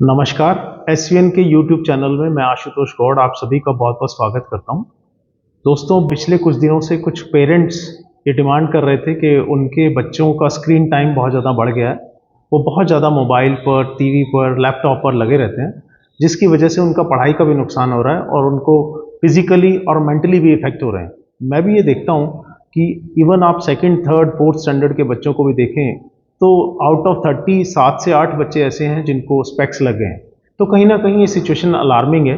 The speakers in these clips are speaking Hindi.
नमस्कार। एसवीएन के यूट्यूब चैनल में मैं आशुतोष गौड़ आप सभी का बहुत बहुत स्वागत करता हूं। दोस्तों, पिछले कुछ दिनों से कुछ पेरेंट्स ये डिमांड कर रहे थे कि उनके बच्चों का स्क्रीन टाइम बहुत ज़्यादा बढ़ गया है। वो बहुत ज़्यादा मोबाइल पर, टीवी पर, लैपटॉप पर लगे रहते हैं, जिसकी वजह से उनका पढ़ाई का भी नुकसान हो रहा है और उनको फिजिकली और मेंटली भी इफेक्ट हो रहे हैं। मैं भी ये देखता हूँ कि इवन आप सेकंड, थर्ड, फोर्थ स्टैंडर्ड के बच्चों को भी देखें तो आउट ऑफ 30 7 से 8 बच्चे ऐसे हैं जिनको स्पेक्स लग गए हैं। तो कहीं ना कहीं ये सिचुएशन अलार्मिंग है।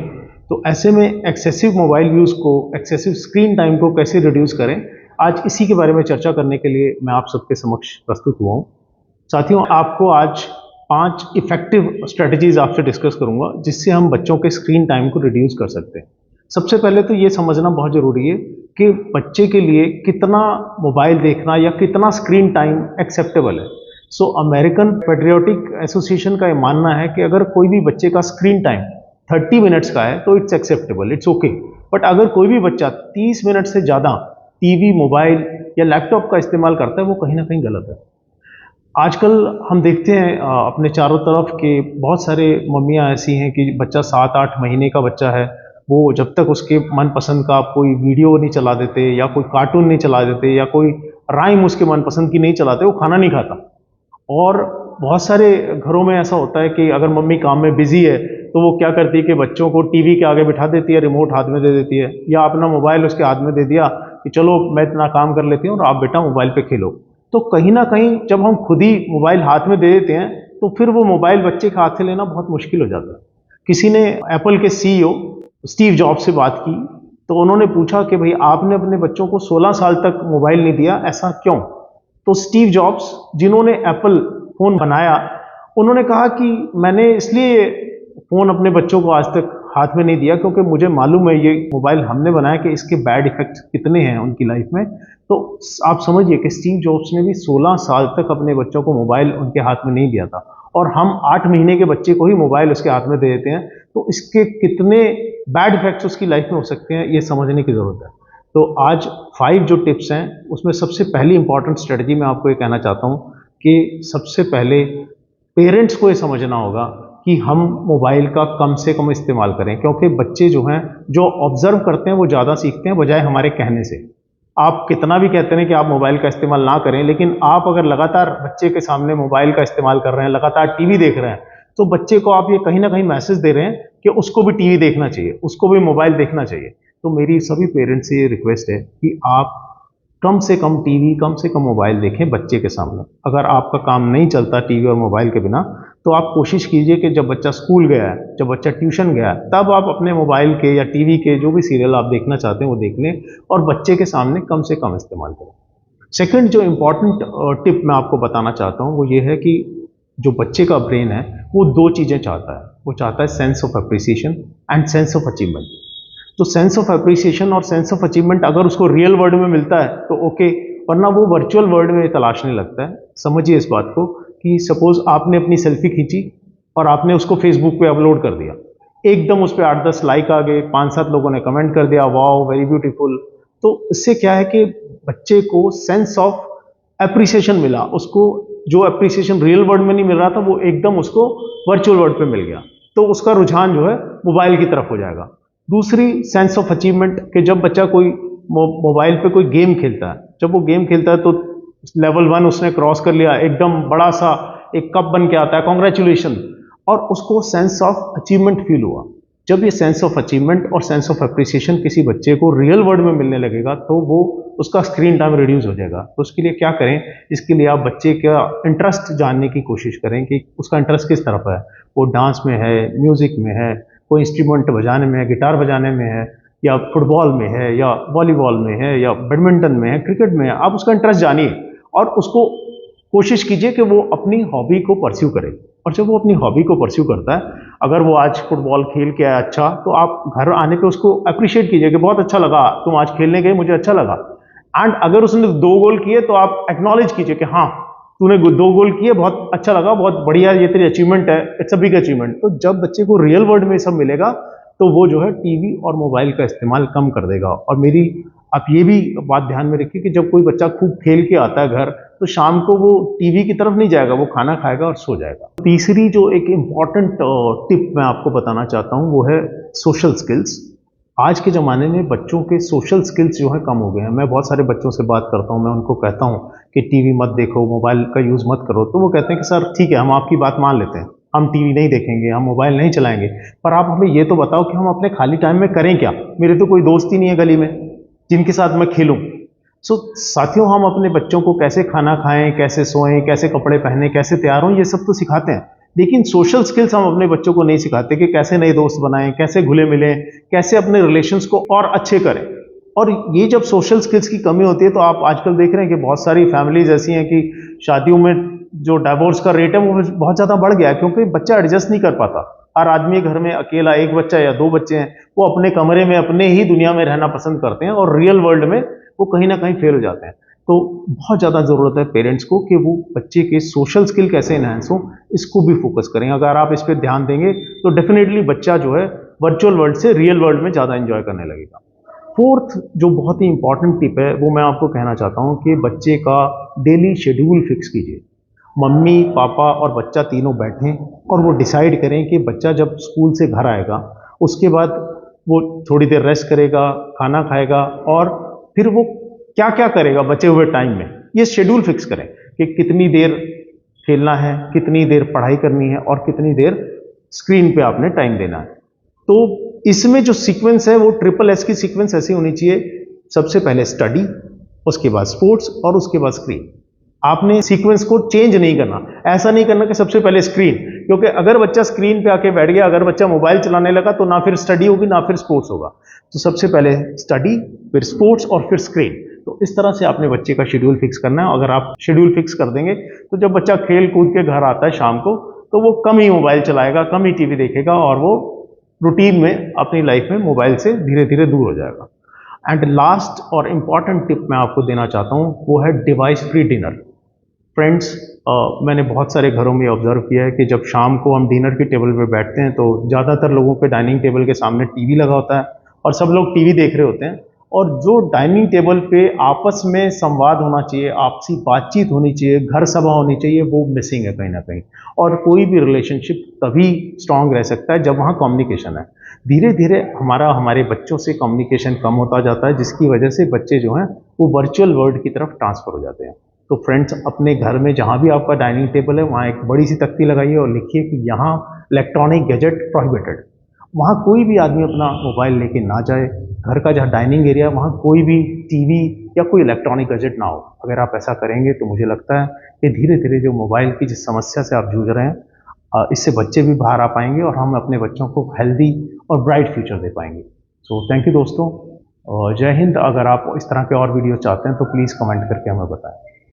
तो ऐसे में एक्सेसिव मोबाइल यूज़ को, एक्सेसिव स्क्रीन टाइम को कैसे रिड्यूस करें, आज इसी के बारे में चर्चा करने के लिए मैं आप सबके समक्ष प्रस्तुत हुआ हूँ। साथियों, आपको आज 5 इफ़ेक्टिव स्ट्रेटजीज़ आपसे डिस्कस करूँगा जिससे हम बच्चों के स्क्रीन टाइम को रिड्यूस कर सकते हैं। सबसे पहले तो ये समझना बहुत ज़रूरी है कि बच्चे के लिए कितना मोबाइल देखना या कितना स्क्रीन टाइम एक्सेप्टेबल है। सो अमेरिकन पेट्रियोटिक एसोसिएशन का ये मानना है कि अगर कोई भी बच्चे का स्क्रीन टाइम 30 मिनट्स का है तो it's acceptable, it's okay. But अगर कोई भी बच्चा 30 मिनट से ज़्यादा टीवी, मोबाइल या लैपटॉप का इस्तेमाल करता है, वो कहीं ना कहीं गलत है। आजकल हम देखते हैं अपने चारों तरफ के बहुत सारे मम्मियाँ ऐसी हैं कि बच्चा 7-8 महीने का बच्चा है, वो जब तक उसके मनपसंद का कोई वीडियो नहीं चला देते या कोई कार्टून नहीं चला देते या कोई राइम उसके मनपसंद की नहीं चलाते, वो खाना नहीं खाता। और बहुत सारे घरों में ऐसा होता है कि अगर मम्मी काम में बिजी है तो वो क्या करती है कि बच्चों को टीवी के आगे बिठा देती है, रिमोट हाथ में दे देती है या अपना मोबाइल उसके हाथ में दे दिया कि चलो मैं इतना काम कर लेती हूँ और आप बेटा मोबाइल पे खेलो। तो कहीं ना कहीं जब हम खुद ही मोबाइल हाथ में दे देते हैं तो फिर वो मोबाइल बच्चे के हाथ से लेना बहुत मुश्किल हो जाता है। किसी ने एप्पल के सीईओ स्टीव जॉब्स से बात की तो उन्होंने पूछा कि भाई आपने अपने बच्चों को 16 साल तक मोबाइल नहीं दिया, ऐसा क्यों? तो स्टीव जॉब्स, जिन्होंने एप्पल फ़ोन बनाया, उन्होंने कहा कि मैंने इसलिए फ़ोन अपने बच्चों को आज तक हाथ में नहीं दिया क्योंकि मुझे मालूम है ये मोबाइल हमने बनाया कि इसके बैड इफ़ेक्ट्स कितने हैं उनकी लाइफ में। तो आप समझिए कि स्टीव जॉब्स ने भी 16 साल तक अपने बच्चों को मोबाइल उनके हाथ में नहीं दिया था और हम 8 महीने के बच्चे को ही मोबाइल उसके हाथ में दे देते हैं। तो इसके कितने बैड इफ़ेक्ट्स उसकी लाइफ में हो सकते हैं, ये समझने की ज़रूरत है। तो आज 5 जो टिप्स हैं उसमें सबसे पहली इंपॉर्टेंट स्ट्रेटजी मैं आपको ये कहना चाहता हूँ कि सबसे पहले पेरेंट्स को ये समझना होगा कि हम मोबाइल का कम से कम इस्तेमाल करें, क्योंकि बच्चे जो हैं जो ऑब्जर्व करते हैं वो ज़्यादा सीखते हैं बजाय हमारे कहने से। आप कितना भी कहते हैं कि आप मोबाइल का इस्तेमाल ना करें, लेकिन आप अगर लगातार बच्चे के सामने मोबाइल का इस्तेमाल कर रहे हैं, लगातार टीवी देख रहे हैं, तो बच्चे को आप ये कहीं ना कहीं मैसेज दे रहे हैं कि उसको भी टीवी देखना चाहिए, उसको भी मोबाइल देखना चाहिए। तो मेरी सभी पेरेंट्स से ये रिक्वेस्ट है कि आप कम से कम टीवी, कम से कम मोबाइल देखें बच्चे के सामने। अगर आपका काम नहीं चलता टीवी और मोबाइल के बिना, तो आप कोशिश कीजिए कि जब बच्चा स्कूल गया है, जब बच्चा ट्यूशन गया है, तब आप अपने मोबाइल के या टीवी के जो भी सीरियल आप देखना चाहते हैं वो देख लें और बच्चे के सामने कम से कम इस्तेमाल करें। सेकंड जो इम्पोर्टेंट टिप मैं आपको बताना चाहता हूँ वो ये है कि जो बच्चे का ब्रेन है वो 2 चीज़ें चाहता है। वो चाहता है sense of appreciation and sense of achievement. तो सेंस ऑफ एप्रिसिएशन और सेंस ऑफ अचीवमेंट अगर उसको रियल वर्ल्ड में मिलता है तो ओके, वरना वो वर्चुअल वर्ल्ड में तलाशने लगता है। समझिए इस बात को कि सपोज आपने अपनी सेल्फी खींची और आपने उसको फेसबुक पे अपलोड कर दिया, एकदम उस पर 8-10 लाइक आ गए, 5-7 लोगों ने कमेंट कर दिया, वाओ वेरी ब्यूटीफुल। तो इससे क्या है कि बच्चे को सेंस ऑफ एप्रिसिएशन मिला, उसको जो अप्रिसिएशन रियल वर्ल्ड में नहीं मिल रहा था वो एकदम उसको वर्चुअल वर्ल्ड पे मिल गया। तो उसका रुझान जो है मोबाइल की तरफ हो जाएगा। दूसरी सेंस ऑफ अचीवमेंट कि जब बच्चा कोई मोबाइल पे कोई गेम खेलता है, जब वो गेम खेलता है तो लेवल 1 उसने क्रॉस कर लिया, एकदम बड़ा सा एक कप बन के आता है, कॉन्ग्रेचुलेशन, और उसको सेंस ऑफ अचीवमेंट फील हुआ। जब ये सेंस ऑफ अचीवमेंट और सेंस ऑफ एप्रिसिएशन किसी बच्चे को रियल वर्ल्ड में मिलने लगेगा तो वो उसका स्क्रीन टाइम रिड्यूस हो जाएगा। तो उसके लिए क्या करें? इसके लिए आप बच्चे का इंटरेस्ट जानने की कोशिश करें कि उसका इंटरेस्ट किस तरफ है। वो डांस में है, म्यूजिक में है, कोई इंस्ट्रूमेंट बजाने में है, गिटार बजाने में है, या फुटबॉल में है, या वॉलीबॉल में है, या बैडमिंटन में है, क्रिकेट में है। आप उसका इंटरेस्ट जानिए और उसको कोशिश कीजिए कि वो अपनी हॉबी को परस्यू करे। और जब वो अपनी हॉबी को परस्यू करता है, अगर वो आज फुटबॉल खेल के आया अच्छा, तो आप घर आने पे उसको अप्रिशिएट कीजिए कि बहुत अच्छा लगा, तुम आज खेलने गए, मुझे अच्छा लगा। एंड अगर उसने 2 गोल किए तो आप एक्नॉलेज कीजिए कि हाँ तूने 2 गोल किए, बहुत अच्छा लगा, बहुत बढ़िया, ये तेरी अचीवमेंट है, इट्स अ बिग अचीवमेंट। तो जब बच्चे को रियल वर्ल्ड में सब मिलेगा तो वो जो है टीवी और मोबाइल का इस्तेमाल कम कर देगा। और मेरी आप ये भी बात ध्यान में रखिए कि जब कोई बच्चा खूब खेल के आता है घर, तो शाम को वो टीवी की तरफ नहीं जाएगा, वो खाना खाएगा और सो जाएगा। तीसरी जो एक इम्पॉर्टेंट टिप मैं आपको बताना चाहता हूँ वो है सोशल स्किल्स। आज के ज़माने में बच्चों के सोशल स्किल्स जो है कम हो गए हैं। मैं बहुत सारे बच्चों से बात करता हूँ, मैं उनको कहता हूँ कि टीवी मत देखो, मोबाइल का यूज़ मत करो, तो वो कहते हैं कि सर ठीक है, हम आपकी बात मान लेते हैं, हम टीवी नहीं देखेंगे, हम मोबाइल नहीं चलाएंगे, पर आप हमें ये तो बताओ कि हम अपने खाली टाइम में करें क्या? मेरे तो कोई दोस्त ही नहीं है गली में जिनके साथ मैं खेलूं। साथियों, हम अपने बच्चों को कैसे खाना खाएं, कैसे सोएं, कैसे कपड़े पहने, कैसे तैयार हों, ये सब तो सिखाते हैं, लेकिन सोशल स्किल्स हम अपने बच्चों को नहीं सिखाते कि कैसे नए दोस्त बनाएं, कैसे घुले मिलें, कैसे अपने रिलेशंस को और अच्छे करें। और ये जब सोशल स्किल्स की कमी होती है तो आप आजकल देख रहे हैं कि बहुत सारी फैमिलीज ऐसी हैं कि शादियों में जो डाइवोर्स का रेट है वो बहुत ज़्यादा बढ़ गया है, क्योंकि बच्चा एडजस्ट नहीं कर पाता। हर आदमी घर में अकेला, एक बच्चा या दो बच्चे हैं, वो अपने कमरे में अपने ही दुनिया में रहना पसंद करते हैं और रियल वर्ल्ड में वो कहीं ना कहीं फेल हो जाते हैं। तो बहुत ज़्यादा ज़रूरत है पेरेंट्स को कि वो बच्चे के सोशल स्किल कैसे इन्हांस हो, इसको भी फोकस करें। अगर आप इस पर ध्यान देंगे तो डेफिनेटली बच्चा जो है वर्चुअल वर्ल्ड से रियल वर्ल्ड में ज़्यादा एंजॉय करने लगेगा। फोर्थ जो बहुत ही इंपॉर्टेंट टिप है वो मैं आपको कहना चाहता हूँ कि बच्चे का डेली शेड्यूल फिक्स कीजिए। मम्मी, पापा और बच्चा तीनों बैठें और वो डिसाइड करें कि बच्चा जब स्कूल से घर आएगा उसके बाद वो थोड़ी देर रेस्ट करेगा, खाना खाएगा और फिर वो क्या क्या करेगा बचे हुए टाइम में, ये शेड्यूल फिक्स करें कि कितनी देर खेलना है, कितनी देर पढ़ाई करनी है और कितनी देर स्क्रीन पे आपने टाइम देना है। तो इसमें जो सीक्वेंस है वो ट्रिपल एस की सीक्वेंस ऐसी होनी चाहिए, सबसे पहले स्टडी, उसके बाद स्पोर्ट्स और उसके बाद स्क्रीन। आपने सीक्वेंस को चेंज नहीं करना, ऐसा नहीं करना कि सबसे पहले स्क्रीन, क्योंकि अगर बच्चा स्क्रीन पे आके बैठ गया, अगर बच्चा मोबाइल चलाने लगा तो ना फिर स्टडी होगी ना फिर स्पोर्ट्स होगा। तो सबसे पहले स्टडी, फिर स्पोर्ट्स और फिर स्क्रीन। तो इस तरह से आपने बच्चे का शेड्यूल फिक्स करना है। अगर आप शेड्यूल फिक्स कर देंगे तो जब बच्चा खेल कूद के घर आता है शाम को, तो वो कम ही मोबाइल चलाएगा, कम ही टीवी देखेगा और वो रूटीन में अपनी लाइफ में मोबाइल से धीरे धीरे दूर हो जाएगा। एंड लास्ट और इम्पॉर्टेंट टिप मैं आपको देना चाहता हूँ वो है डिवाइस फ्री डिनर। फ्रेंड्स, मैंने बहुत सारे घरों में ऑब्जर्व किया है कि जब शाम को हम डिनर की टेबल पे बैठते हैं तो ज़्यादातर लोगों के डाइनिंग टेबल के सामने टीवी लगा होता है और सब लोग टीवी देख रहे होते हैं, और जो डाइनिंग टेबल पे आपस में संवाद होना चाहिए, आपसी बातचीत होनी चाहिए, घर सभा होनी चाहिए, वो मिसिंग है कहीं ना कहीं। और कोई भी रिलेशनशिप तभी स्ट्रांग रह सकता है जब वहाँ कम्युनिकेशन है। धीरे धीरे हमारे बच्चों से कम्युनिकेशन कम होता जाता है, जिसकी वजह से बच्चे जो हैं वो वर्चुअल वर्ल्ड की तरफ ट्रांसफ़र हो जाते हैं। तो फ्रेंड्स, अपने घर में जहाँ भी आपका डाइनिंग टेबल है वहाँ एक बड़ी सी तख्ती लगाइए और लिखिए कि यहाँ इलेक्ट्रॉनिक गैजेट प्रोहिबिटेड। वहाँ कोई भी आदमी अपना मोबाइल लेके ना जाए। घर का जहाँ डाइनिंग एरिया है वहाँ कोई भी टीवी या कोई इलेक्ट्रॉनिक गैजेट ना हो। अगर आप ऐसा करेंगे तो मुझे लगता है कि धीरे धीरे जो मोबाइल की जिस समस्या से आप जूझ रहे हैं, इससे बच्चे भी बाहर आ पाएंगे और हम अपने बच्चों को हेल्दी और ब्राइट फ्यूचर दे पाएंगे। सो थैंक यू दोस्तों, जय हिंद। अगर आप इस तरह के और वीडियो चाहते हैं तो प्लीज़ कमेंट करके हमें बताएं।